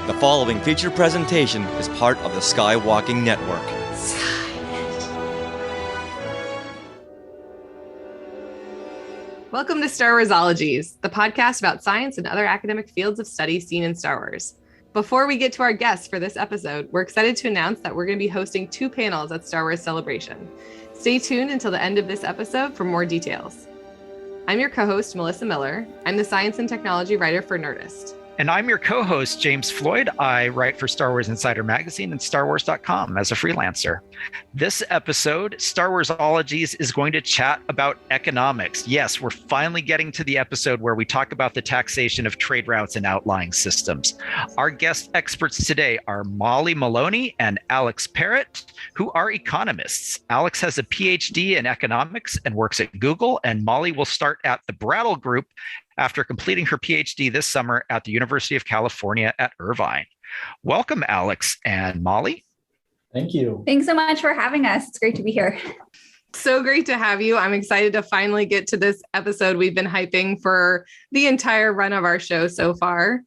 The following featured presentation is part of the Skywalking Network. Welcome to Warsologies, the podcast about science and other academic fields of study seen in Star Wars. Before we get to our guests for this episode, we're excited to announce that we're going to be hosting 2 panels at Star Wars Celebration. Stay tuned until the end of this episode for more details. I'm your co-host, Melissa Miller. I'm the science and technology writer for Nerdist. And I'm your co-host, James Floyd. I write for Star Wars Insider Magazine and StarWars.com as a freelancer. This episode, Star Warsologies, is going to chat about economics. Yes, we're finally getting to the episode where we talk about the taxation of trade routes and outlying systems. Our guest experts today are Maloney and Alex Parret, who are economists. Alex has a PhD in economics and works at Google, and Molly will start at the Brattle Group after completing her PhD this summer at the University of California at Irvine. Welcome, Alex and Molly. Thank you. Thanks so much for having us. It's great to be here. So great to have you. I'm excited to finally get to this episode we've been hyping for the entire run of our show so far.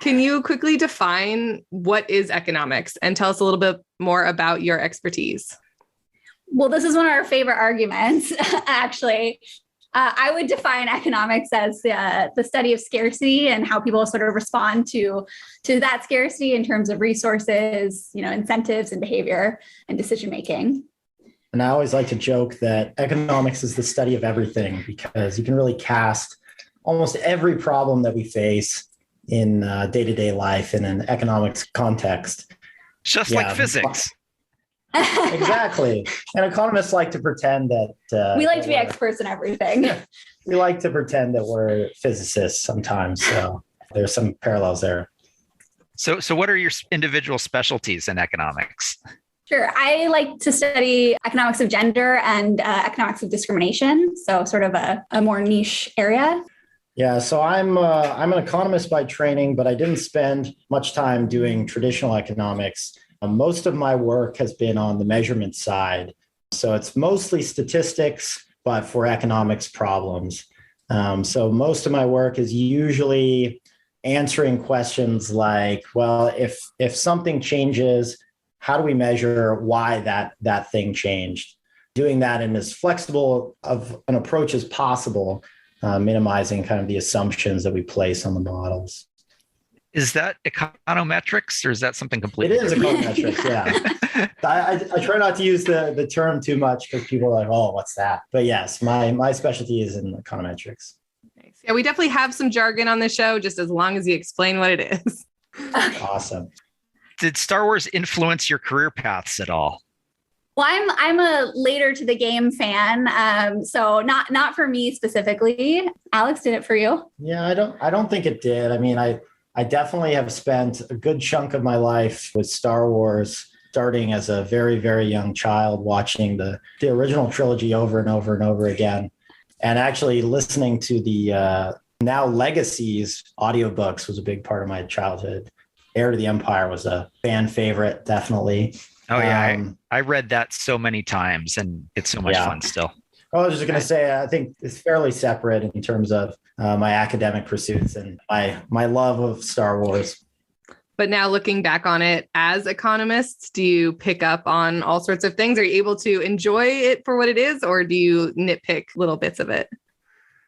Can you quickly define what is economics and tell us a little bit more about your expertise? Well, this is one of our favorite arguments, actually. I would define economics as the study of scarcity and how people sort of respond to that scarcity in terms of resources, incentives and behavior and decision making. And I always like to joke that economics is the study of everything, because you can really cast almost every problem that we face in day-to-day life in an economics context. Just like physics. Exactly. And economists like to pretend that we like to be experts in everything. We like to pretend that we're physicists sometimes. So there's some parallels there. So what are your individual specialties in economics? Sure. I like to study economics of gender and economics of discrimination. So sort of a more niche area. Yeah, so I'm an economist by training, but I didn't spend much time doing traditional economics. Most of my work has been on the measurement side. So it's mostly statistics, but for economics problems. So most of my work is usually answering questions like, well, if something changes, how do we measure why that thing changed? Doing that in as flexible of an approach as possible, minimizing kind of the assumptions that we place on the models. Is that econometrics, or is that something completely different? It is different? econometrics, yeah. I try not to use the term too much because people are like, oh, what's that? But yes, my specialty is in econometrics. Nice. Yeah, we definitely have some jargon on the show, just as long as you explain what it is. Awesome. Did Star Wars influence your career paths at all? Well, I'm a later to the game fan, so not for me specifically. Alex, did it for you? Yeah, I don't think it did. I mean, I definitely have spent a good chunk of my life with Star Wars, starting as a very, very young child, watching the original trilogy over and over and over again. And actually listening to the now Legacies audiobooks was a big part of my childhood. Heir to the Empire was a fan favorite, definitely. Oh, yeah. I read that so many times, and it's so much fun still. I was just going to say, I think it's fairly separate in terms of my academic pursuits and my love of Star Wars. But now looking back on it as economists, do you pick up on all sorts of things? Are you able to enjoy it for what it is, or do you nitpick little bits of it?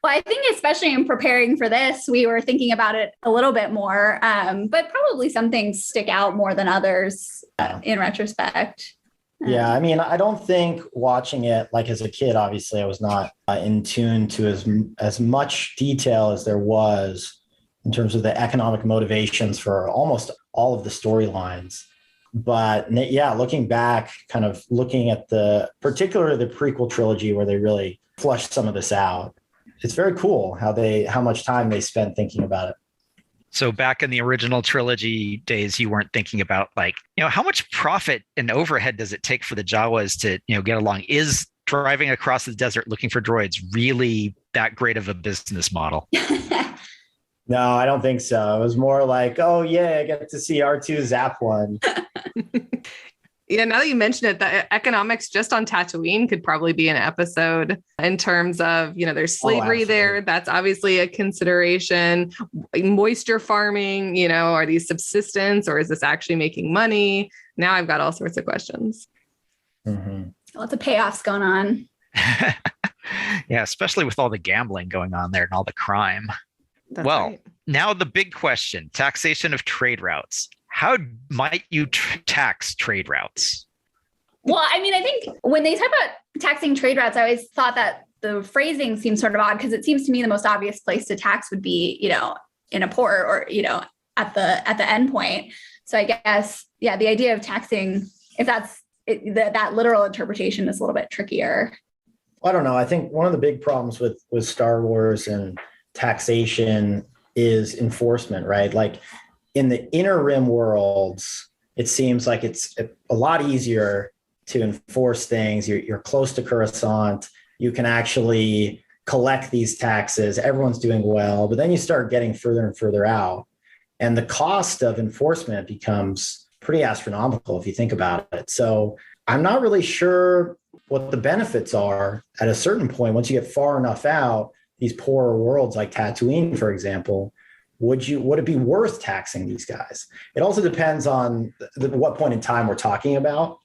Well, I think especially in preparing for this, we were thinking about it a little bit more, but probably some things stick out more than others in retrospect. Yeah, I mean, I don't think watching it, like as a kid, obviously, I was not in tune to as much detail as there was in terms of the economic motivations for almost all of the storylines. But yeah, looking back, kind of looking at particularly the prequel trilogy where they really flushed some of this out, it's very cool how much time they spent thinking about it. So back in the original trilogy days, you weren't thinking about how much profit and overhead does it take for the Jawas to, get along? Is driving across the desert looking for droids really that great of a business model? No, I don't think so. It was more like, oh yeah, I get to see R2 zap one. Yeah, now that you mention it, the economics just on Tatooine could probably be an episode in terms of, there's slavery there. That's obviously a consideration. Moisture farming, are these subsistence or is this actually making money? Now I've got all sorts of questions. Mm-hmm. Lots of payoffs going on. Yeah, especially with all the gambling going on there and all the crime. That's right. Now the big question, taxation of trade routes. How might you tax trade routes? Well, I mean, I think when they talk about taxing trade routes, I always thought that the phrasing seems sort of odd because it seems to me the most obvious place to tax would be, in a port or, at the end point. So I guess, yeah, the idea of taxing, if that's that literal interpretation is a little bit trickier. I don't know. I think one of the big problems with Star Wars and taxation is enforcement, right? Like in the inner rim worlds, it seems like it's a lot easier to enforce things. You're close to Coruscant. You can actually collect these taxes. Everyone's doing well, but then you start getting further and further out. And the cost of enforcement becomes pretty astronomical if you think about it. So I'm not really sure what the benefits are at a certain point. Once you get far enough out, these poorer worlds like Tatooine, for example, would it be worth taxing these guys? It also depends on what point in time we're talking about.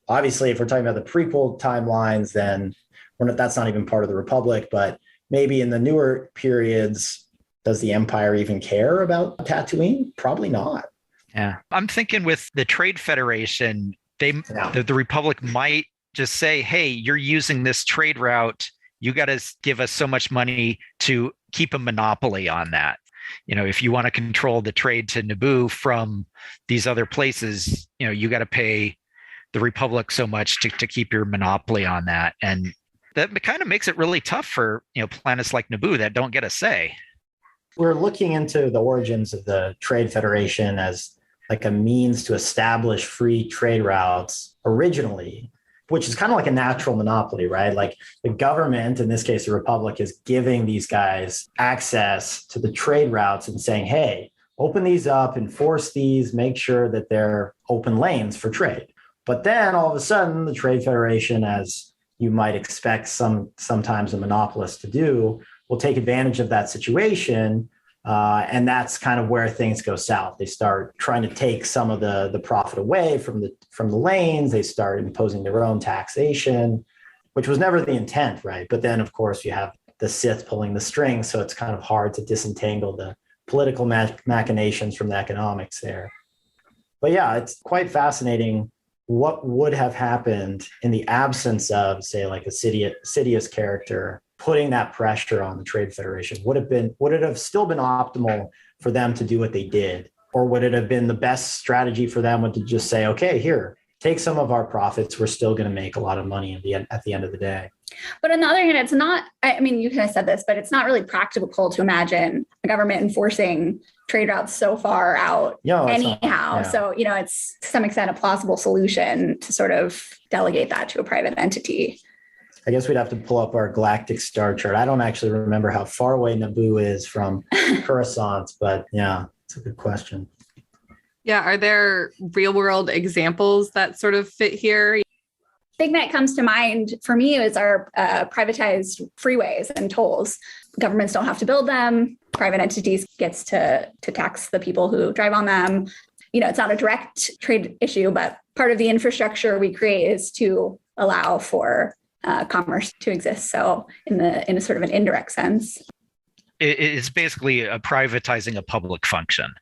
Obviously, if we're talking about the prequel timelines, then that's not even part of the Republic. But maybe in the newer periods, does the Empire even care about Tatooine? Probably not. Yeah, I'm thinking with the Trade Federation, the Republic might just say, hey, you're using this trade route. You got to give us so much money to keep a monopoly on that. If you want to control the trade to Naboo from these other places, you got to pay the Republic so much to keep your monopoly on that. And that kind of makes it really tough for, planets like Naboo that don't get a say. We're looking into the origins of the Trade Federation as like a means to establish free trade routes originally, which is kind of like a natural monopoly, right? Like the government, in this case, the Republic, is giving these guys access to the trade routes and saying, hey, open these up, enforce these, make sure that they're open lanes for trade. But then all of a sudden, the Trade Federation, as you might expect sometimes a monopolist to do, will take advantage of that situation. And that's kind of where things go south. They start trying to take some of the profit away from the lanes. They start imposing their own taxation, which was never the intent, right? But then, of course, you have the Sith pulling the strings, so it's kind of hard to disentangle the political machinations from the economics there. But yeah, it's quite fascinating what would have happened in the absence of, say, like a Sidious character putting that pressure on the Trade Federation. Would it have still been optimal for them to do what they did? Or would it have been the best strategy for them to just say, okay, here, take some of our profits. We're still going to make a lot of money at the end of the day. But on the other hand, it's not, I mean, you kind of said this, but it's not really practical to imagine a government enforcing trade routes so far out anyhow. Yeah. So, it's to some extent a plausible solution to sort of delegate that to a private entity. I guess we'd have to pull up our galactic star chart. I don't actually remember how far away Naboo is from Coruscant, but yeah, it's a good question. Yeah. Are there real world examples that sort of fit here? Thing that comes to mind for me is our privatized freeways and tolls. Governments don't have to build them. Private entities gets to tax the people who drive on them. It's not a direct trade issue, but part of the infrastructure we create is to allow for commerce to exist. So in a sort of an indirect sense, it's basically privatizing a public function,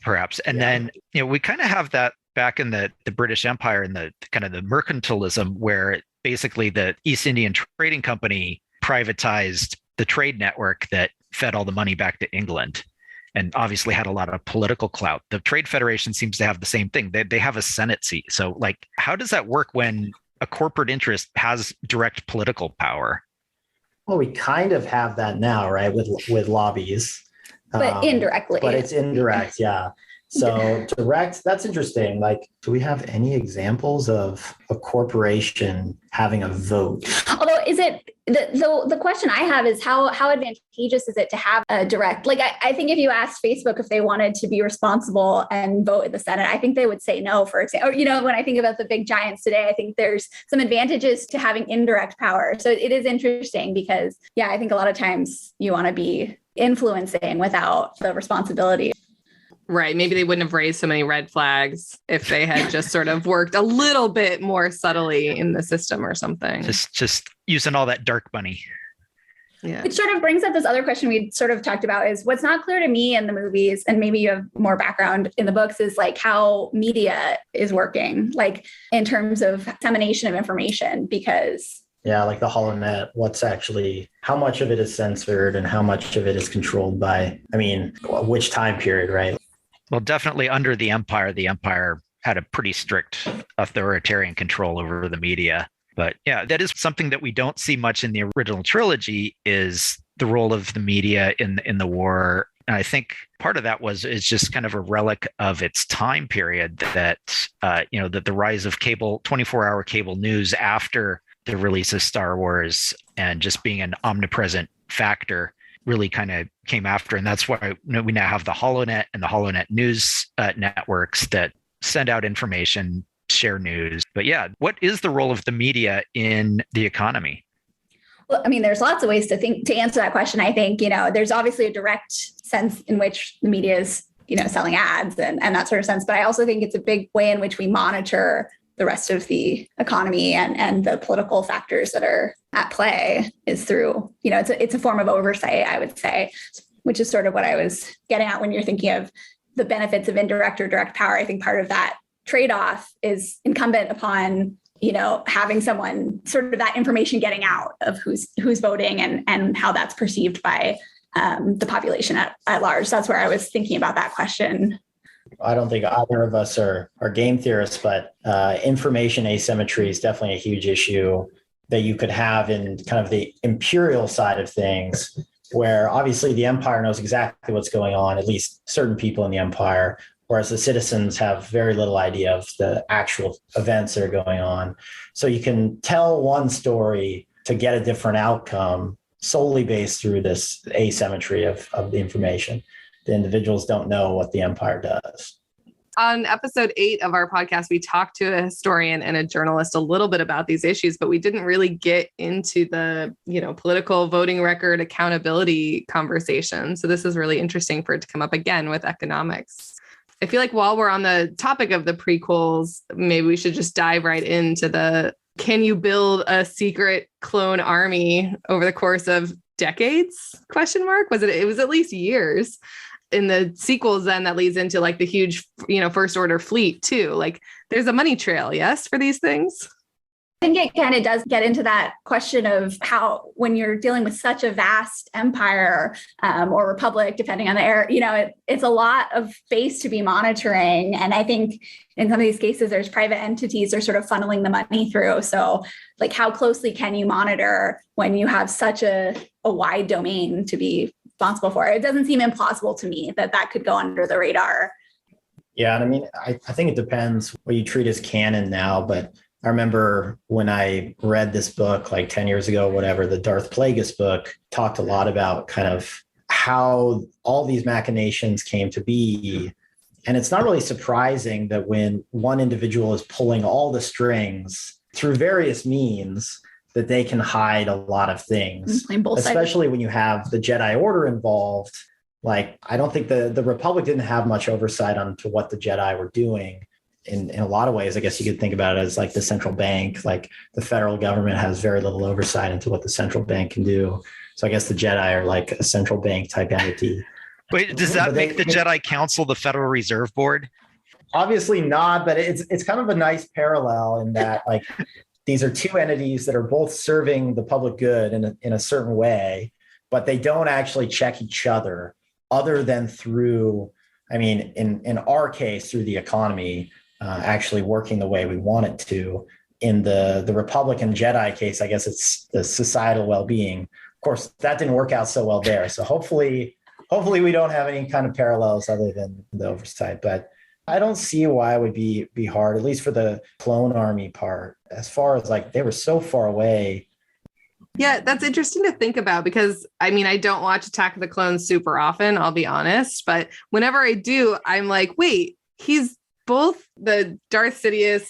perhaps. And then we kind of have that back in the British Empire and the kind of the mercantilism, where basically the East Indian Trading Company privatized the trade network that fed all the money back to England, and obviously had a lot of political clout. The Trade Federation seems to have the same thing. They have a Senate seat. So like, how does that work when a corporate interest has direct political power? Well, we kind of have that now, right? With lobbies. But indirectly. But it's indirect, yeah. So direct, that's interesting. Like, do we have any examples of a corporation having a vote? Although is it the question I have is how advantageous is it to have a direct, like, I think if you asked Facebook if they wanted to be responsible and vote in the Senate, I think they would say no, for example. Or, when I think about the big giants today, I think there's some advantages to having indirect power. So it is interesting because, I think a lot of times you want to be influencing without the responsibility. Right. Maybe they wouldn't have raised so many red flags if they had just sort of worked a little bit more subtly in the system or something. Just using all that dark money. Yeah. Which sort of brings up this other question we sort of talked about is what's not clear to me in the movies, and maybe you have more background in the books, is like how media is working, like in terms of dissemination of information, because yeah, like the HoloNet, how much of it is censored and how much of it is controlled by, which time period, right? Well, definitely under the Empire had a pretty strict authoritarian control over the media. But yeah, that is something that we don't see much in the original trilogy, is the role of the media in the war. And I think part of that is just kind of a relic of its time period, that that the rise of cable, 24-hour cable news after the release of Star Wars, and just being an omnipresent factor, really kind of came after. And that's why we now have the HoloNet and the HoloNet news networks that send out information, share news. But yeah, what is the role of the media in the economy? Well, there's lots of ways to answer that question. I think, there's obviously a direct sense in which the media is, selling ads and that sort of sense. But I also think it's a big way in which we monitor the rest of the economy and the political factors that are at play is through, it's a form of oversight, I would say, which is sort of what I was getting at when you're thinking of the benefits of indirect or direct power. I think part of that trade-off is incumbent upon, having someone sort of that information getting out of who's voting and how that's perceived by the population at large. That's where I was thinking about that question. I don't think either of us are game theorists, but information asymmetry is definitely a huge issue that you could have in kind of the imperial side of things, where obviously the empire knows exactly what's going on, at least certain people in the empire, whereas the citizens have very little idea of the actual events that are going on. So you can tell one story to get a different outcome solely based through this asymmetry of the information. The individuals don't know what the empire does. On episode 8 of our podcast, we talked to a historian and a journalist a little bit about these issues, but we didn't really get into the, political voting record accountability conversation. So this is really interesting for it to come up again with economics. I feel like while we're on the topic of the prequels, maybe we should just dive right into can you build a secret clone army over the course of decades? ? It was at least years. In the sequels, then that leads into like the huge, first order fleet too. Like there's a money trail, yes, for these things. I think it kind of does get into that question of how, when you're dealing with such a vast empire or republic, depending on the era, it's a lot of space to be monitoring. And I think in some of these cases, there's private entities are sort of funneling the money through. So like how closely can you monitor when you have such a wide domain to be responsible for? It doesn't seem implausible to me that could go under the radar. Yeah. And I think it depends what you treat as canon now, but I remember when I read this book like 10 years ago, whatever, the Darth Plagueis book talked a lot about kind of how all these machinations came to be. And it's not really surprising that when one individual is pulling all the strings through various means, that they can hide a lot of things, especially when you have the Jedi Order involved. Like, I don't think the Republic didn't have much oversight onto what the Jedi were doing. In a lot of ways, I guess you could think about it as like the central bank, like the federal government has very little oversight into what the central bank can do. So I guess the Jedi are like a central bank type entity. Wait, does that make the Jedi Council the Federal Reserve Board? Obviously not, but it's kind of a nice parallel in that like these are two entities that are both serving the public good in a certain way, but they don't actually check each other than through, in our case, through the economy. Actually working the way we want it to. In the Republican Jedi case, I guess it's the societal well-being. Of course, that didn't work out so well there. So hopefully we don't have any kind of parallels other than the oversight. But I don't see why it would be hard, at least for the clone army part. As far as like they were so far away, Yeah, that's interesting to think about because I mean, I don't watch Attack of the Clones super often, I'll be honest. But whenever I do, I'm like, wait, he's both the Darth Sidious,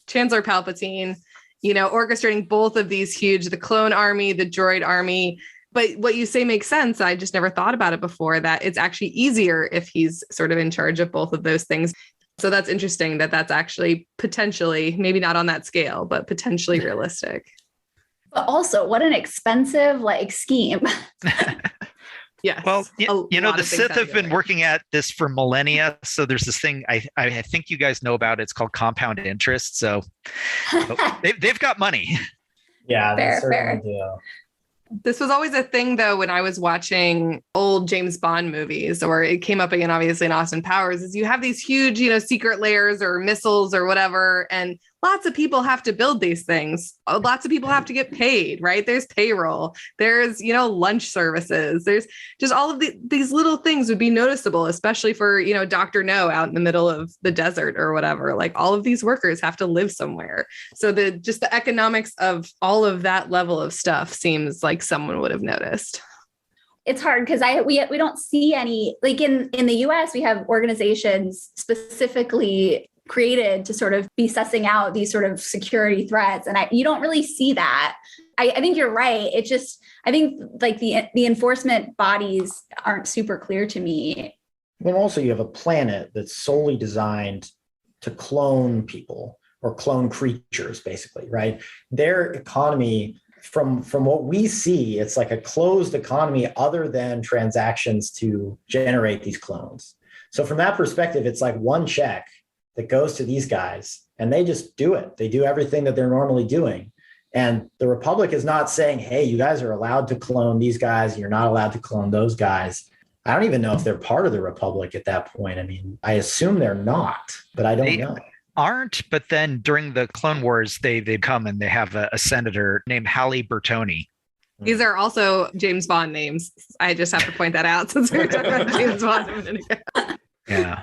Chancellor Palpatine, orchestrating both of these huge, the clone army, the droid army. But what you say makes sense. I just never thought about it before, that it's actually easier if he's sort of in charge of both of those things. So that's interesting that that's actually potentially, maybe not on that scale, but potentially realistic. But also, what an expensive scheme. Yes. Well, the Sith have been working at this for millennia. So there's this thing I think you guys know about. It's called compound interest. So they've got money. Yeah, fair, they certainly fair. do. This was always a thing, though, when I was watching old James Bond movies, or it came up again, obviously, in Austin Powers, is you have these huge, secret layers or missiles or whatever, and lots of people have to build these things. Lots of people have to get paid, right? There's payroll, there's, lunch services, there's just all of these little things would be noticeable, especially for, Dr. No out in the middle of the desert or whatever. Like all of these workers have to live somewhere. So the economics of all of that level of stuff seems like summone would have noticed. It's hard because we don't see any, like in the US, we have organizations specifically created to sort of be sussing out these sort of security threats. And you don't really see that. I think you're right. It just, I think the enforcement bodies aren't super clear to me. And also you have a planet that's solely designed to clone people or clone creatures, basically, right? Their economy, from what we see, it's like a closed economy other than transactions to generate these clones. So from that perspective, it's like one check that goes to these guys and they just do it. They do everything that they're normally doing. And the Republic is not saying, hey, you guys are allowed to clone these guys. You're not allowed to clone those guys. I don't even know if they're part of the Republic at that point. I mean, I assume they're not, but I don't know. Aren't, but then during the Clone Wars, they come and they have a senator named Halle Bertoni. These are also James Bond names. I just have to point that out since we were talking about James Bond a minute ago. Yeah.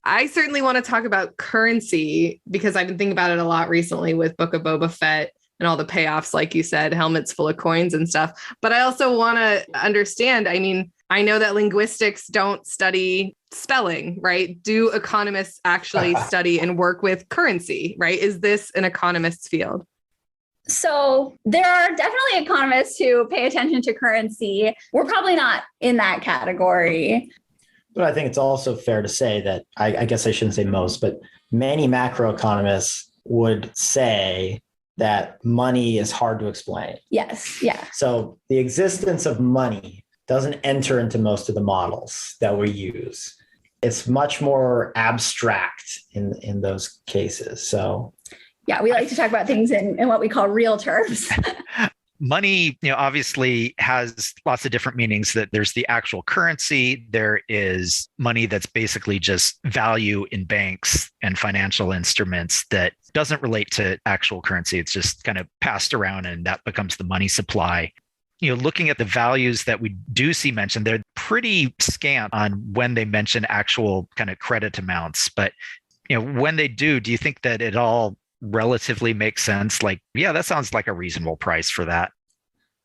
I certainly want to talk about currency because I've been thinking about it a lot recently with Book of Boba Fett and all the payoffs, like you said, helmets full of coins and stuff. But I also want to understand, I mean, I know that linguistics don't study spelling, right? Do economists actually study and work with currency, right? Is this an economist's field? So there are definitely economists who pay attention to currency. We're probably not in that category. But I think it's also fair to say that, I guess I shouldn't say most, but many macroeconomists would say that money is hard to explain. Yes, yeah. So the existence of money doesn't enter into most of the models that we use. It's much more abstract in those cases. So yeah, we like to talk about things in what we call real terms. Money, obviously has lots of different meanings. That there's the actual currency. There is money that's basically just value in banks and financial instruments that doesn't relate to actual currency. It's just kind of passed around and that becomes the money supply. Looking at the values that we do see mentioned, they're pretty scant on when they mention actual kind of credit amounts. But, when they do you think that it all relatively makes sense? Like, yeah, that sounds like a reasonable price for that.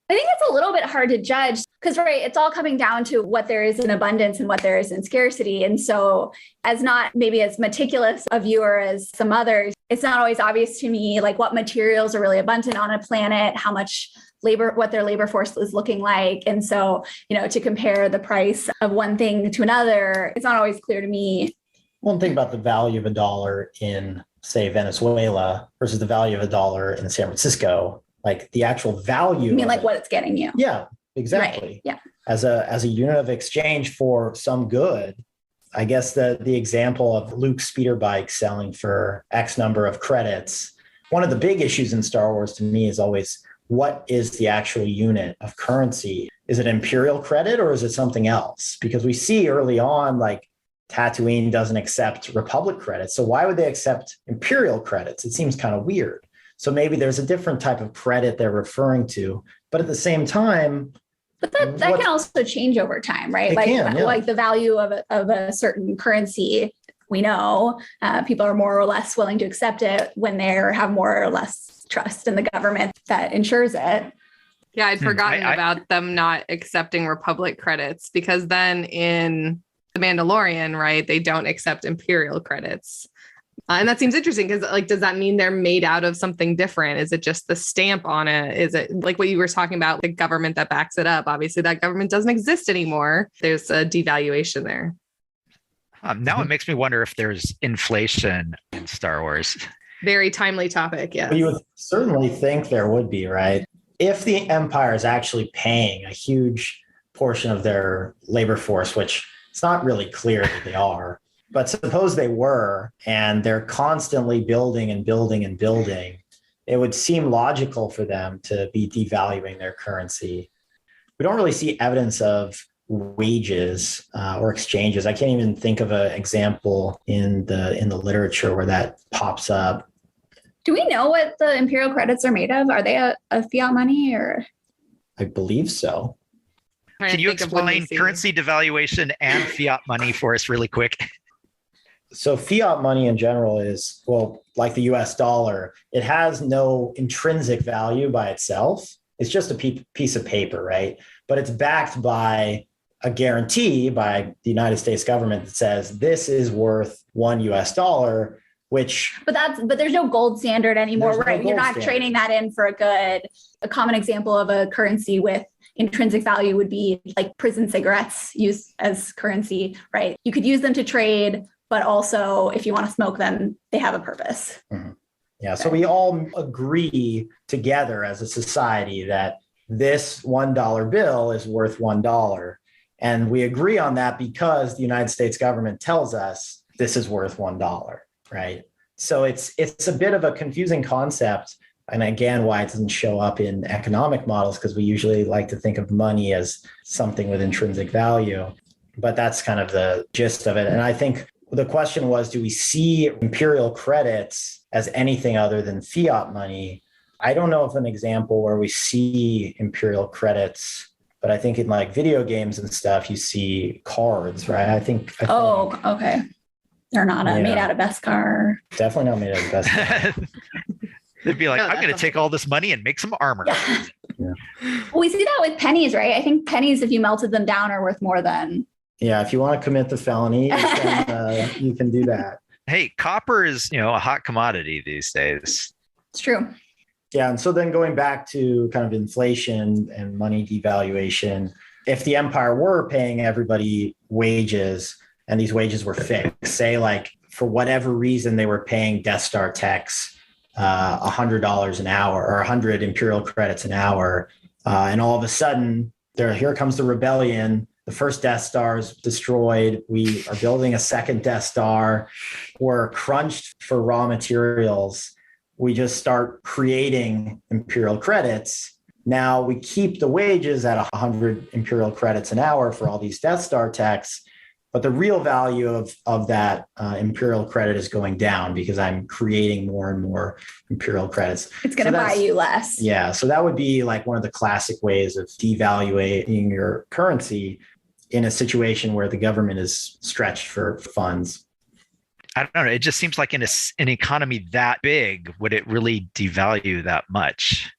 I think it's a little bit hard to judge because, right, it's all coming down to what there is in abundance and what there is in scarcity. And so as not maybe as meticulous a viewer as some others, it's not always obvious to me, like what materials are really abundant on a planet, how much labor, what their labor force is looking like. And so, to compare the price of one thing to another, it's not always clear to me. One thing about the value of a dollar in, say, Venezuela versus the value of a dollar in San Francisco, like the actual value. You mean like what it's getting you? Yeah, exactly. Right. Yeah. As a unit of exchange for some good. I guess the example of Luke speeder bike selling for X number of credits. One of the big issues in Star Wars to me is always, what is the actual unit of currency? Is it imperial credit or is it something else? Because we see early on, like Tatooine doesn't accept Republic credits. So why would they accept imperial credits? It seems kind of weird. So maybe there's a different type of credit they're referring to. But at the same time, but that can also change over time, right? Like the value of a certain currency, we know people are more or less willing to accept it when they have more or less trust in the government that insures it. Yeah, I'd forgotten about them not accepting Republic credits, because then in The Mandalorian, right, they don't accept Imperial credits. And that seems interesting because, like, does that mean they're made out of something different? Is it just the stamp on it? Is it like what you were talking about, the government that backs it up? Obviously, that government doesn't exist anymore. There's a devaluation there. Now it makes me wonder if there's inflation in Star Wars. Very timely topic, yes. Well, you would certainly think there would be, right? If the Empire is actually paying a huge portion of their labor force, which it's not really clear that they are, but suppose they were, and they're constantly building and building and building, it would seem logical for them to be devaluing their currency. We don't really see evidence of wages or exchanges. I can't even think of an example in the literature where that pops up. Do we know what the imperial credits are made of? Are they a fiat money or? I believe so. Can you explain currency devaluation and fiat money for us really quick? So fiat money in general is, well, like the US dollar, it has no intrinsic value by itself. It's just a piece of paper, right? But it's backed by a guarantee by the United States government that says this is worth $1, but there's no gold standard anymore, right? You're not standard. trading that in for a common example of a currency with intrinsic value would be like prison cigarettes used as currency, right? You could use them to trade, but also if you want to smoke them, they have a purpose. Mm-hmm. Yeah. Okay. So we all agree together as a society that this $1 bill is worth $1. And we agree on that because the United States government tells us this is worth $1, right? So it's a bit of a confusing concept. And again, why it doesn't show up in economic models, because we usually like to think of money as something with intrinsic value. But that's kind of the gist of it. And I think the question was, do we see imperial credits as anything other than fiat money? I don't know of an example where we see imperial credits, but I think in like video games and stuff, you see cards, right? I think. Okay. They're not made out of Beskar. Definitely not made out of Beskar. They'd be like, I'm going to take all this money and make some armor. Yeah. Well, we see that with pennies, right? I think pennies, if you melted them down, are worth more than. Yeah, if you want to commit the felony, you can do that. Hey, copper is, a hot commodity these days. It's true. Yeah, and so then going back to kind of inflation and money devaluation, if the empire were paying everybody wages and these wages were fixed, say like for whatever reason they were paying Death Star techs $100 an hour or 100 imperial credits an hour, and all of a sudden here comes the rebellion. The first Death Star is destroyed. We are building a second Death Star. We're crunched for raw materials. We just start creating imperial credits. Now we keep the wages at 100 imperial credits an hour for all these Death Star techs, but the real value of that imperial credit is going down because I'm creating more and more imperial credits. It's going to buy you less. Yeah. So that would be like one of the classic ways of devaluing your currency in a situation where the government is stretched for funds. I don't know. It just seems like in an economy that big, would it really devalue that much?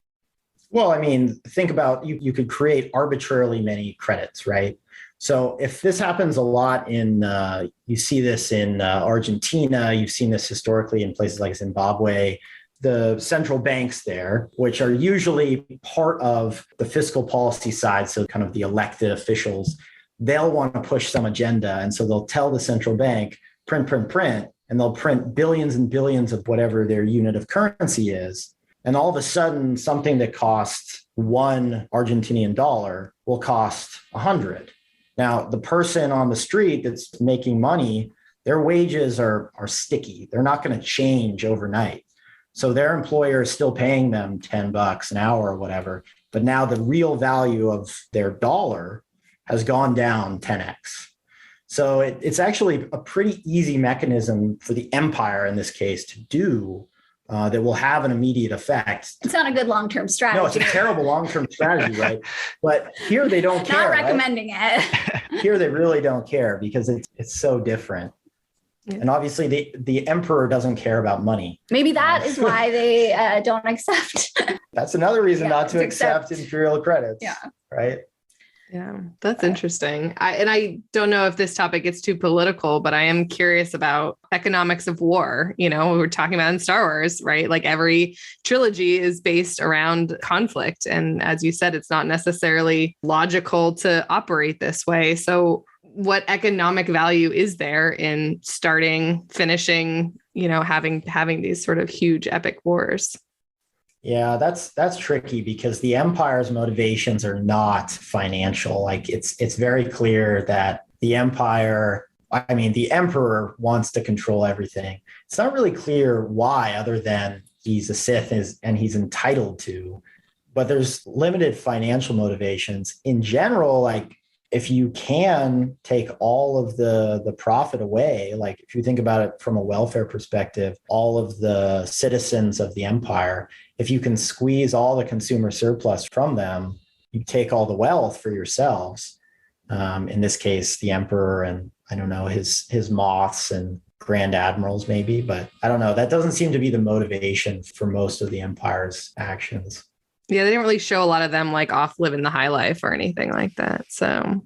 Well, I mean, think about you could create arbitrarily many credits, right? So if this happens a lot you see this in Argentina, you've seen this historically in places like Zimbabwe, the central banks there, which are usually part of the fiscal policy side, so kind of the elected officials, they'll want to push some agenda. And so they'll tell the central bank, print, and they'll print billions and billions of whatever their unit of currency is. And all of a sudden, something that costs $1 Argentinian dollar will cost 100. Now, the person on the street that's making money, their wages are sticky. They're not going to change overnight. So their employer is still paying them $10 an hour or whatever. But now the real value of their dollar has gone down 10x. So it's actually a pretty easy mechanism for the empire in this case to do that will have an immediate effect. It's not a good long-term strategy. No, it's a terrible long-term strategy, right? But here they don't care. Not recommending right? it. Here they really don't care because it's so different. And obviously the emperor doesn't care about money. Maybe that is why they don't accept. That's another reason not to accept imperial credits. Yeah. Right. Yeah, that's interesting. I don't know if this topic gets too political, but I am curious about economics of war. We were talking about in Star Wars, right? Like every trilogy is based around conflict. And as you said, it's not necessarily logical to operate this way. So what economic value is there in starting, finishing, having these sort of huge epic wars? Yeah, that's tricky because the empire's motivations are not financial. Like it's very clear that the emperor wants to control everything. It's not really clear why, other than he's a Sith and he's entitled to, but there's limited financial motivations. In general, like if you can take all of the profit away, like if you think about it from a welfare perspective, all of the citizens of the empire, if you can squeeze all the consumer surplus from them, you take all the wealth for yourselves. In this case, the emperor and I don't know, his moths and grand admirals maybe, but I don't know. That doesn't seem to be the motivation for most of the empire's actions. Yeah, they didn't really show a lot of them like off living the high life or anything like that. So.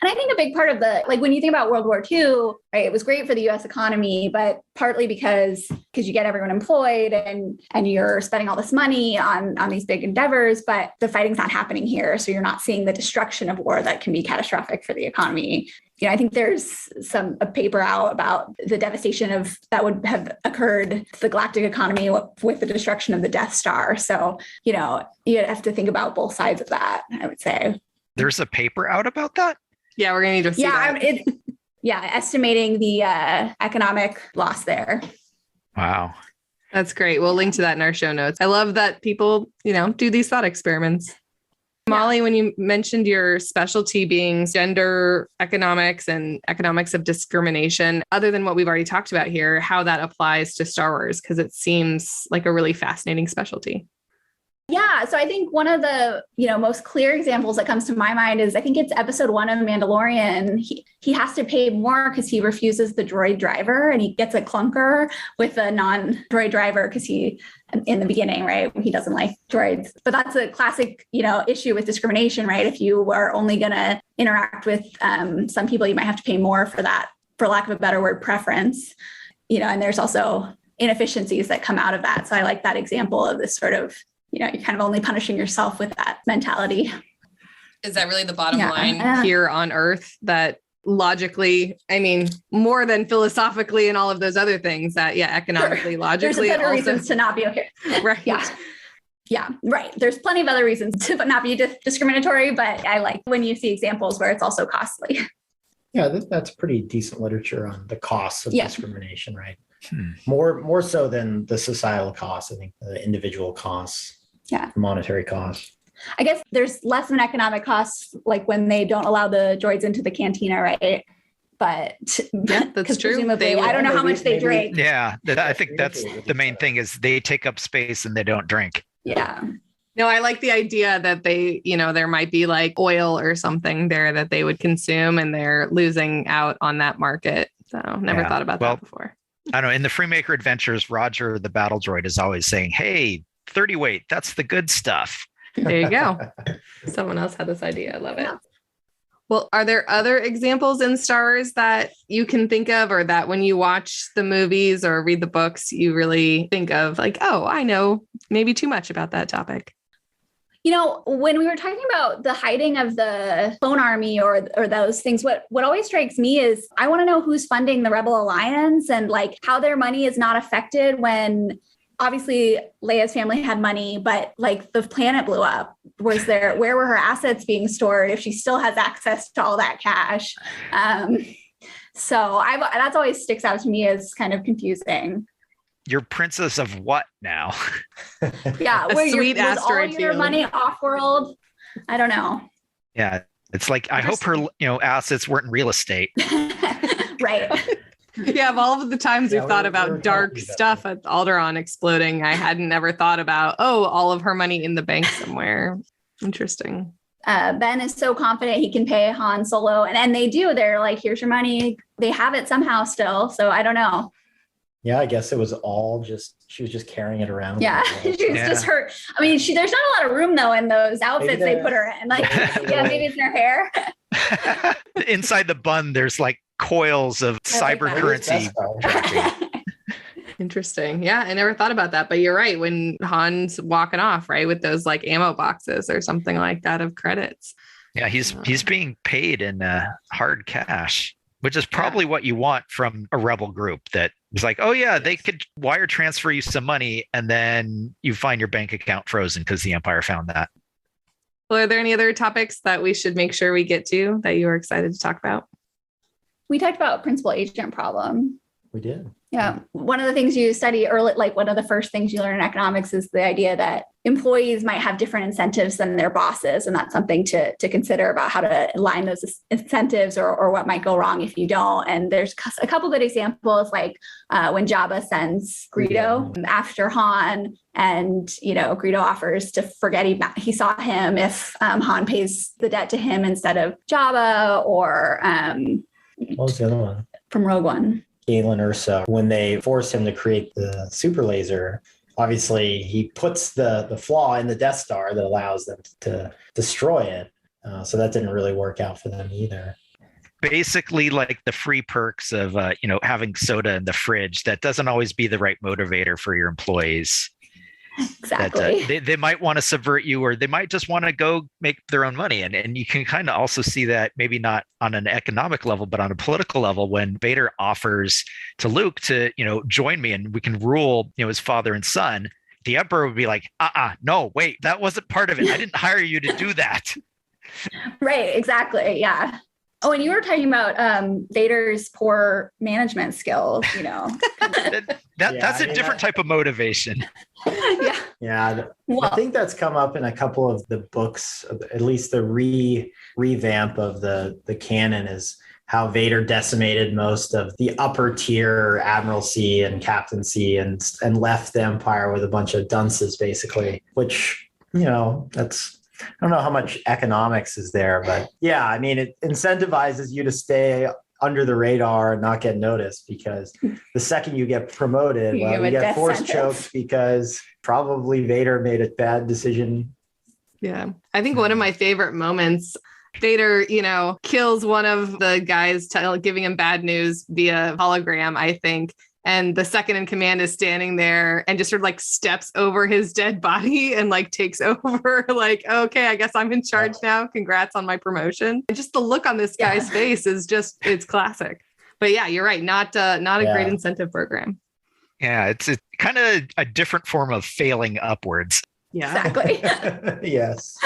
And I think a big part of when you think about World War II, right, it was great for the US economy, but partly because you get everyone employed and you're spending all this money on these big endeavors, but the fighting's not happening here. So you're not seeing the destruction of war that can be catastrophic for the economy. I think there's a paper out about the devastation that would have occurred to the galactic economy with the destruction of the Death Star. So, you have to think about both sides of that, I would say. There's a paper out about that? Yeah, we're going to need to see that. Estimating the economic loss there. Wow. That's great. We'll link to that in our show notes. I love that people, do these thought experiments. Molly, when you mentioned your specialty being gender economics and economics of discrimination, other than what we've already talked about here, how that applies to Star Wars, because it seems like a really fascinating specialty. Yeah. So I think one of the, most clear examples that comes to my mind is I think it's episode 1 of Mandalorian. He has to pay more because he refuses the droid driver and he gets a clunker with a non-droid driver because he, in the beginning, right, he doesn't like droids. But that's a classic, issue with discrimination, right? If you were only going to interact with some people, you might have to pay more for that, for lack of a better word, preference, and there's also inefficiencies that come out of that. So I like that example of this sort of, you're kind of only punishing yourself with that mentality. Is that really the bottom line here on Earth? That logically, more than philosophically and all of those other things that, economically, logically. There's better reasons to not be okay. Right. Yeah, right. There's plenty of other reasons to not be discriminatory, but I like when you see examples where it's also costly. Yeah, that's pretty decent literature on the costs of discrimination, right? More so than the societal costs, I think, the individual costs. Yeah. Monetary costs. I guess there's less of an economic cost, like when they don't allow the droids into the cantina, right? But that's true. I don't know how much they drink. Yeah, I think that's the main thing is they take up space and they don't drink. Yeah. No, I like the idea that they, there might be like oil or something there that they would consume and they're losing out on that market. So never thought about that before. I don't know. In the Freemaker Adventures, Roger, the battle droid, is always saying, hey, 30 weight, that's the good stuff. There you go. Someone else had this idea. I love it. Well, are there other examples in Star Wars that you can think of, or that when you watch the movies or read the books, you really think of like, oh, I know maybe too much about that topic? When we were talking about the hiding of the clone army or those things, what always strikes me is I want to know who's funding the Rebel Alliance and like how their money is not affected when obviously Leia's family had money, but like the planet blew up. Where were her assets being stored if she still has access to all that cash? So that's always sticks out to me as kind of confusing. You're princess of what now? Yeah, where sweet asteroid all your money off-world? I don't know. Yeah, it's like I hope her assets weren't in real estate. Right. Yeah, of all of the times we've thought about dark stuff at Alderaan exploding, I hadn't ever thought about all of her money in the bank somewhere. Interesting. Ben is so confident he can pay Han Solo. And they do. They're like, here's your money. They have it somehow still. So I don't know. Yeah, I guess it was all she was just carrying it around. Yeah, she's just her. I mean, there's not a lot of room though in those outfits they put her in. Like, yeah, maybe it's in her hair. Inside the bun, there's like coils of cyber currency. Interesting. Yeah, I never thought about that, but you're right. When Han's walking off, right, with those like ammo boxes or something like that of credits. Yeah, he's being paid in hard cash, which is probably what you want from a rebel group that is like, oh yeah, they could wire transfer you some money and then you find your bank account frozen because the Empire found that. Well, are there any other topics that we should make sure we get to that you are excited to talk about? We talked about principal agent problem. We did. Yeah. One of the things you study early, like one of the first things you learn in economics is the idea that employees might have different incentives than their bosses. And that's something to consider about how to align those incentives or what might go wrong if you don't. And there's a couple good examples, like when Jabba sends Greedo after Han, and, Greedo offers to forget he saw him if Han pays the debt to him instead of Jabba, or what was the other one? From Rogue One. Galen Urso, when they force him to create the super laser, obviously he puts the flaw in the Death Star that allows them to destroy it. So that didn't really work out for them either. Basically, like the free perks of having soda in the fridge, that doesn't always be the right motivator for your employees. Exactly. That, they might want to subvert you, or they might just want to go make their own money. And you can kind of also see that maybe not on an economic level, but on a political level, when Vader offers to Luke to, join me and we can rule, his father and son, the Emperor would be like, no, wait, that wasn't part of it. I didn't hire you to do that. Right. Exactly. Yeah. Oh, and you were talking about Vader's poor management skills, That's a different type of motivation. Yeah. I think that's come up in a couple of the books, at least the revamp of the canon, is how Vader decimated most of the upper tier admiralty and captaincy and left the Empire with a bunch of dunces, basically, which, that's... I don't know how much economics is there, but yeah, I mean, it incentivizes you to stay under the radar and not get noticed, because the second you get promoted, you get force choked because probably Vader made a bad decision. Yeah. I think one of my favorite moments, Vader, kills one of the guys giving him bad news via hologram, I think. And the second in command is standing there and just sort of like steps over his dead body and like takes over, like, okay, I guess I'm in charge now. Congrats on my promotion. And just the look on this guy's face is just, it's classic. But yeah, you're right. Not a great incentive program. Yeah, it's kind of a different form of failing upwards. Yeah, exactly. Yes.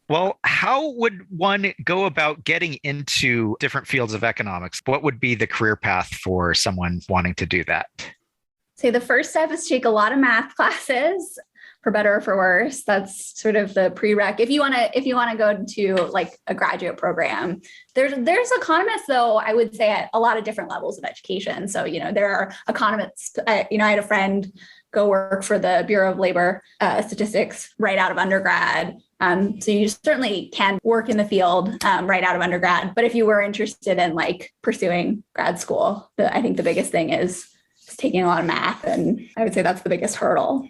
Well, how would one go about getting into different fields of economics? What would be the career path for someone wanting to do that? So the first step is to take a lot of math classes, for better or for worse. That's sort of the prereq. If you want to go into like a graduate program, there's economists, though, I would say at a lot of different levels of education. So, there are economists, I had a friend go work for the Bureau of Labor Statistics right out of undergrad. So you certainly can work in the field right out of undergrad. But if you were interested in like pursuing grad school, I think the biggest thing is taking a lot of math. And I would say that's the biggest hurdle.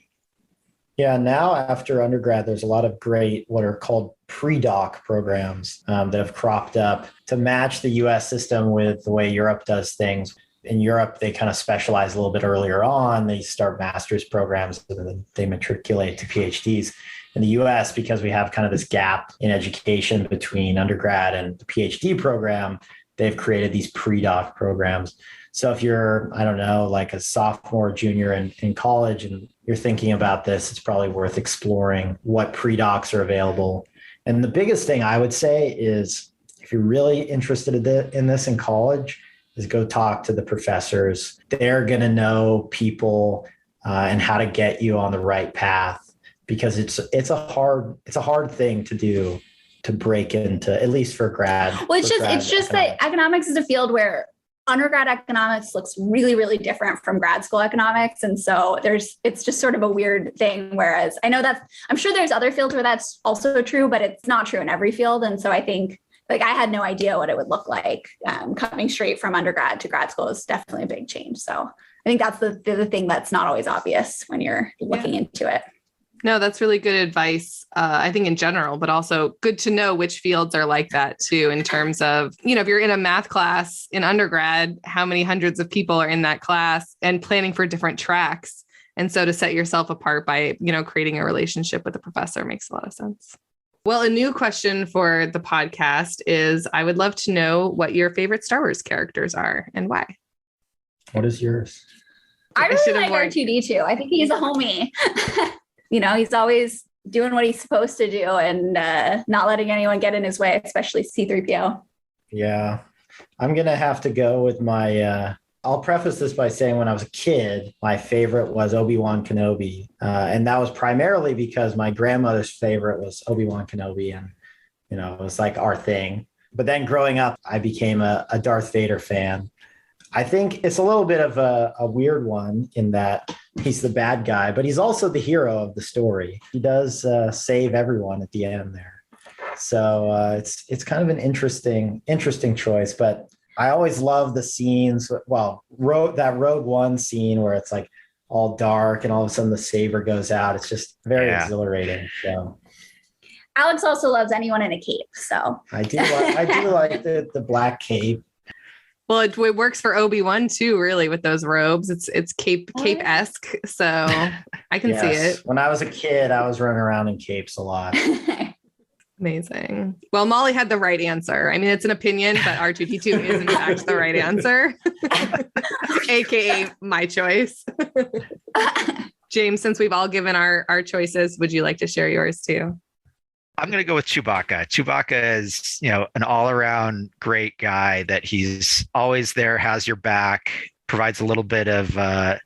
Yeah, now after undergrad, there's a lot of great what are called pre-doc programs that have cropped up to match the US system with the way Europe does things. In Europe, they kind of specialize a little bit earlier on. They start master's programs and then they matriculate to PhDs. In the US, because we have kind of this gap in education between undergrad and the PhD program, they've created these pre-doc programs. So if you're, I don't know, like a sophomore, junior in college and you're thinking about this, it's probably worth exploring what pre-docs are available. And the biggest thing I would say is if you're really interested in this in college, is go talk to the professors. They're going to know people and how to get you on the right path. Because it's a hard thing to do, to break into, at least for grad. Well, it's just that economics is a field where undergrad economics looks really, really different from grad school economics. And so it's just sort of a weird thing. Whereas I know I'm sure there's other fields where that's also true, but it's not true in every field. And so I think I had no idea what it would look like. Coming straight from undergrad to grad school is definitely a big change. So I think that's the thing that's not always obvious when you're looking into it. No, that's really good advice, I think in general, but also good to know which fields are like that too, in terms of, if you're in a math class in undergrad, how many hundreds of people are in that class and planning for different tracks. And so to set yourself apart by, creating a relationship with the professor makes a lot of sense. Well, a new question for the podcast is, I would love to know what your favorite Star Wars characters are and why. What is yours? I really like R2-D2. I think he's a homie. He's always doing what he's supposed to do and not letting anyone get in his way, especially C-3PO. Yeah, I'm going to have to go with my, I'll preface this by saying when I was a kid, my favorite was Obi-Wan Kenobi. And that was primarily because my grandmother's favorite was Obi-Wan Kenobi. And, it was like our thing. But then growing up, I became a Darth Vader fan. I think it's a little bit of a weird one in that he's the bad guy, but he's also the hero of the story. He does save everyone at the end there. So it's kind of an interesting choice, but I always love the scenes. Well, that Rogue One scene where it's like all dark and all of a sudden the saber goes out. It's just very exhilarating. So Alex also loves anyone in a cape. So I do like the black cape. Well, it works for Obi-Wan too, really, with those robes. It's cape-esque, so I can see it. When I was a kid, I was running around in capes a lot. Amazing. Well, Molly had the right answer. I mean, it's an opinion, but R2-D2 is in fact the right answer, aka my choice. James, since we've all given our choices, would you like to share yours too? I'm going to go with Chewbacca. Chewbacca is, an all-around great guy that he's always there, has your back, provides a little bit of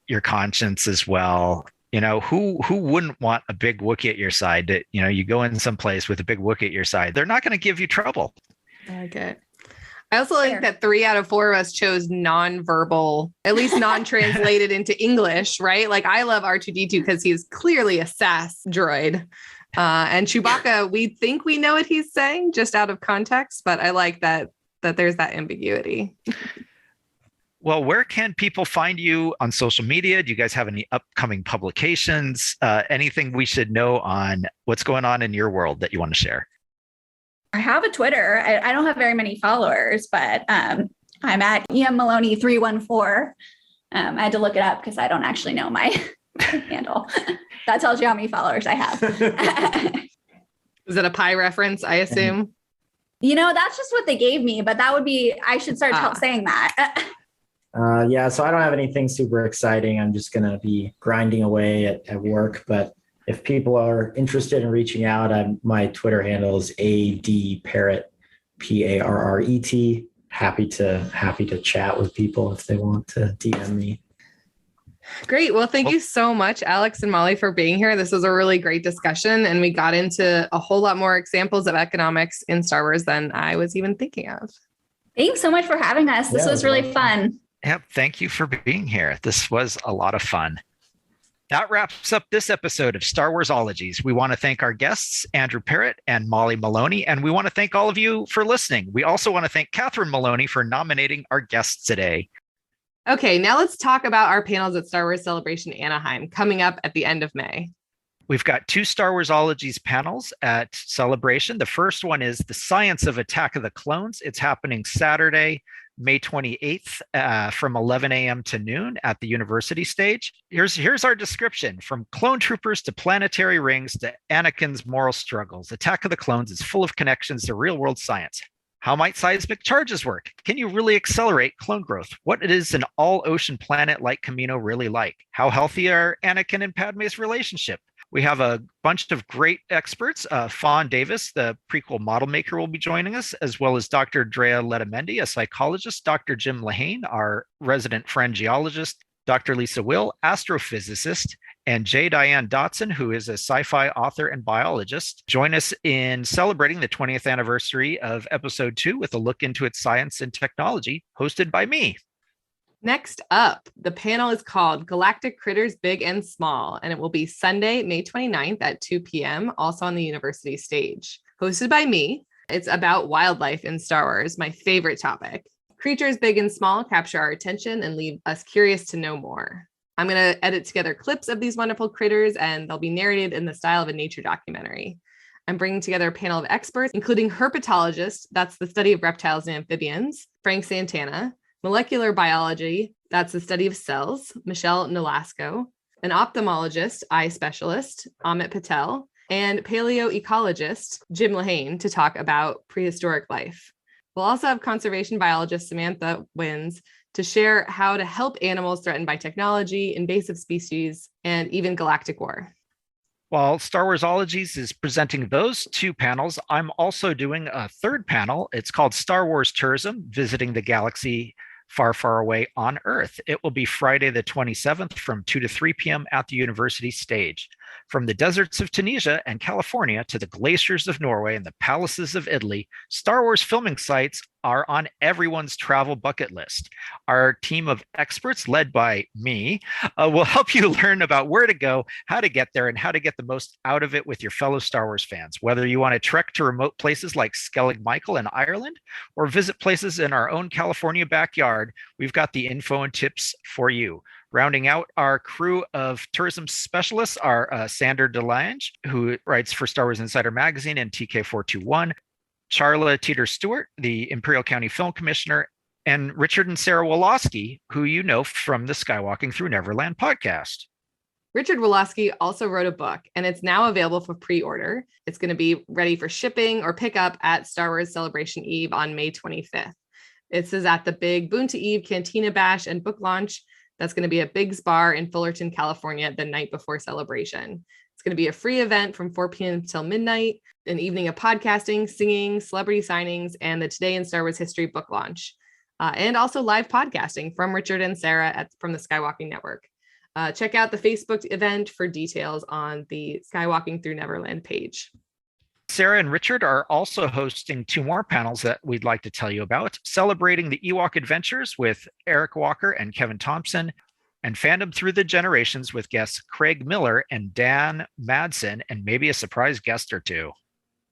your conscience as well. Who wouldn't want a big Wookiee at your side? That you go in some place with a big Wookiee at your side, they're not going to give you trouble. I like it. I also like that 3 out of 4 of us chose non-verbal, at least non-translated into English, right? Like I love R2-D2 because he's clearly a SAS droid. And Chewbacca, we think we know what he's saying just out of context, but I like that there's that ambiguity. Well, where can people find you on social media? Do you guys have any upcoming publications? Anything we should know on what's going on in your world that you want to share? I have a Twitter. I don't have very many followers, but I'm at Maloney 314. I had to look it up because I don't actually know my handle. That tells you how many followers I have. Is it a pie reference, I assume? That's just what they gave me, but I should start saying that. So I don't have anything super exciting. I'm just going to be grinding away at work. But if people are interested in reaching out, my Twitter handle is ADParret, Parret. Happy to chat with people if they want to DM me. Great. Well, thank you so much, Alex and Molly, for being here. This was a really great discussion, and we got into a whole lot more examples of economics in Star Wars than I was even thinking of. Thanks so much for having us. This was really fun. Yep. Thank you for being here. This was a lot of fun. That wraps up this episode of Star Warsologies. We want to thank our guests, Andrew Parret and Molly Maloney, and we want to thank all of you for listening. We also want to thank Catherine Maloney for nominating our guests today. Okay, now let's talk about our panels at Star Wars Celebration Anaheim coming up at the end of May. We've got 2 Star Warsologies panels at Celebration. The first one is The Science of Attack of the Clones. It's happening Saturday, May 28th from 11 a.m. to noon at the University Stage. Here's our description. From clone troopers to planetary rings to Anakin's moral struggles, Attack of the Clones is full of connections to real-world science. How might seismic charges work? Can you really accelerate clone growth? What is an all-ocean planet like Kamino really like? How healthy are Anakin and Padme's relationship? We have a bunch of great experts. Fawn Davis, the prequel model maker, will be joining us, as well as Dr. Drea Letamendi, a psychologist, Dr. Jim Lehane, our resident friend geologist, Dr. Lisa Will, astrophysicist, and J. Diane Dotson, who is a sci-fi author and biologist. Join us in celebrating the 20th anniversary of Episode 2 with a look into its science and technology, hosted by me. Next up, the panel is called Galactic Critters Big and Small, and it will be Sunday, May 29th at 2 p.m., also on the university stage. Hosted by me. It's about wildlife in Star Wars, my favorite topic. Creatures big and small capture our attention and leave us curious to know more. I'm going to edit together clips of these wonderful critters, and they'll be narrated in the style of a nature documentary. I'm bringing together a panel of experts, including herpetologists, that's the study of reptiles and amphibians, Frank Santana, molecular biology, that's the study of cells, Michelle Nolasco, an ophthalmologist, eye specialist, Amit Patel, and paleoecologist, Jim Lehane, to talk about prehistoric life. We'll also have conservation biologist Samantha Wins to share how to help animals threatened by technology, invasive species, and even galactic war. While Star Warsologies is presenting those two panels, I'm also doing a third panel. It's called Star Wars Tourism, Visiting the Galaxy Far, Far Away on Earth. It will be Friday the 27th from 2 to 3 p.m. at the university stage. From the deserts of Tunisia and California to the glaciers of Norway and the palaces of Italy, Star Wars filming sites are on everyone's travel bucket list. Our team of experts, led by me, will help you learn about where to go, how to get there, and how to get the most out of it with your fellow Star Wars fans. Whether you want to trek to remote places like Skellig Michael in Ireland or visit places in our own California backyard, we've got the info and tips for you. Rounding out our crew of tourism specialists are Sander DeLange, who writes for Star Wars Insider Magazine and TK421, Charla Teeter-Stewart, the Imperial County Film Commissioner, and Richard and Sarah Woloski, who you know from the Skywalking Through Neverland podcast. Richard Woloski also wrote a book, and it's now available for pre-order. It's going to be ready for shipping or pickup at Star Wars Celebration Eve on May 25th. This is at the big Boonta Eve Cantina Bash and book launch. That's going to be at Big's Bar in Fullerton, California, the night before celebration. It's going to be a free event from 4 p.m. till midnight, an evening of podcasting, singing, celebrity signings, and the Today in Star Wars History book launch. And also live podcasting from Richard and Sarah from the Skywalking Network. Check out the Facebook event for details on the Skywalking Through Neverland page. Sarah and Richard are also hosting two more panels that we'd like to tell you about, celebrating the Ewok adventures with Eric Walker and Kevin Thompson, and Fandom Through the Generations with guests Craig Miller and Dan Madsen, and maybe a surprise guest or two.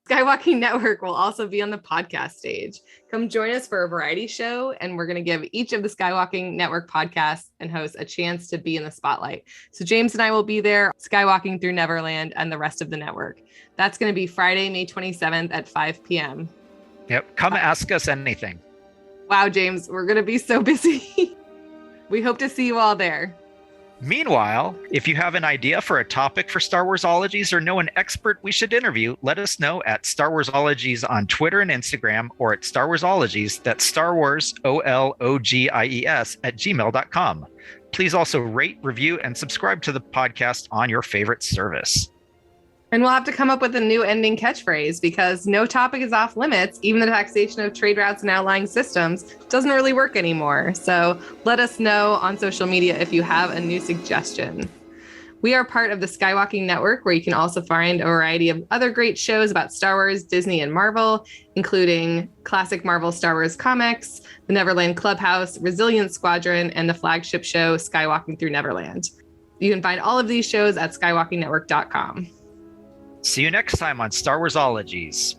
Skywalking Network will also be on the podcast stage. Come join us for a variety show, and we're going to give each of the Skywalking Network podcasts and hosts a chance to be in the spotlight. So James and I will be there, Skywalking Through Neverland and the rest of the network. That's going to be Friday, May 27th at 5 p.m. Yep, come ask us anything. Wow, James, we're going to be so busy. We hope to see you all there. Meanwhile, if you have an idea for a topic for Star Warsologies or know an expert we should interview, let us know at Star Warsologies on Twitter and Instagram, or at Star Warsologies, that's Star Wars OLOGIES at gmail.com. Please also rate, review, and subscribe to the podcast on your favorite service. And we'll have to come up with a new ending catchphrase, because no topic is off limits. Even the taxation of trade routes and outlying systems doesn't really work anymore. So let us know on social media if you have a new suggestion. We are part of the Skywalking Network, where you can also find a variety of other great shows about Star Wars, Disney, and Marvel, including classic Marvel Star Wars comics, the Neverland Clubhouse, Resilient Squadron, and the flagship show Skywalking Through Neverland. You can find all of these shows at skywalkingnetwork.com. See you next time on Star Warsologies.